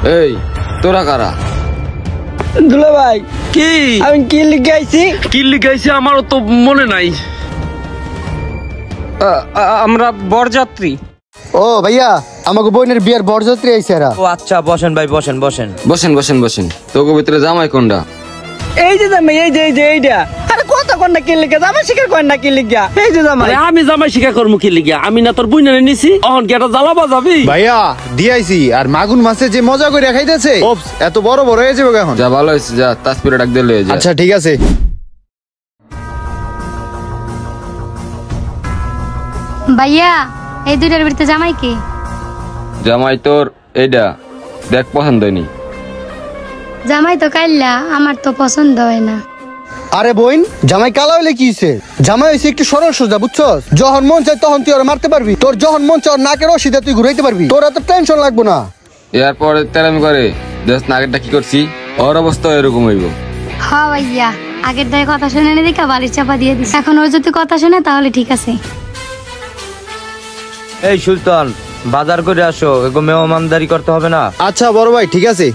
এই তোরা কারা? দুলা ভাই কি আমি কি লিখাইছি? কি লিখাইছে আমারও তো মনে নাই। আমরা বরযাত্রী। ও ভাইয়া আমাকে বোনের বিয়ের বরযাত্রী আইছে এরা। ও আচ্ছা বসেন ভাই, বসেন বসেন বসেন বসেন বসেন। তোকে ভিতরে জামাই কোনটা? এই যে জামাই, এই যে এইটা। আরে কথা কোনটা কি লিখা? জামাই শিকার কোন না কি লিখা? এই যে জামাই। আরে আমি জামাই শিকার করবো কি লিগিয়া? আমি না তোর বুইনা নিছি, অহন কি এটা জ্বালাবা যাবি? ভাইয়া দিয়াইছি আর মাগুন মাছে যে মজা করে খাইতেছে এত বড় বড় হয়ে যাবে এখন। যা ভালো হয়েছে, যা তাসপিরে ডাক দিলে যা। আচ্ছা ঠিক আছে। ভাইয়া এই দুইটার ভিতরে জামাই কে? জামাই তোর এইটা দেখ, পছন্দ হয়নি। জামাই তো কাইল্লা, আমার তো পছন্দ হয় না। আরে বোন জামাই কালা হইলে কি হইছে? জামাই হইছে একটু সরল সোজা, বুঝছস? যখন মন চাই তখন তুই ওরা মারতে পারবি, তোর যখন মন চাই ওর নাকের রশিদে তুই ঘুরাইতে পারবি, তোর এত টেনশন লাগবো না। এরপরে তেরামি করে দেখ না আগেরটা কি করছি, ওর অবস্থা এরকম হইব। হ্যাঁ ভাইয়া, আগের দায় কথা শুনে নে দেখা বালির চাপা দিয়ে দিস। এখন ওর যদি কথা শুনে তাহলে ঠিক আছে। এই সুলতান বাজার করে আসো, এগো মেহমানদারি করতে হবে না। আচ্ছা বড় ভাই ঠিক আছে।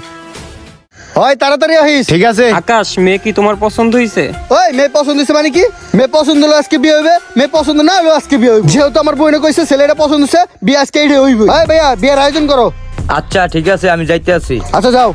হয় তাড়াতাড়ি আহিস। ঠিক আছে। আকাশ, মেয়ে কি তোমার পছন্দ হইছে? ওই মেয়ে পছন্দ হইছে মানে কি? মেয়ে পছন্দ হলো আজকে বিয়ে হইবে, মেয়ে পছন্দ না হলো আজকে বিয়ে হইবে। যেহেতু আমার বোনে কইছে ছেলেটা পছন্দ হইছে, বিয়ে আজকে এইটা হইবে। এই ভাইয়া বিয়ের আয়োজন করো। আচ্ছা ঠিক আছে, আমি যাইতে আছি। আচ্ছা যাও।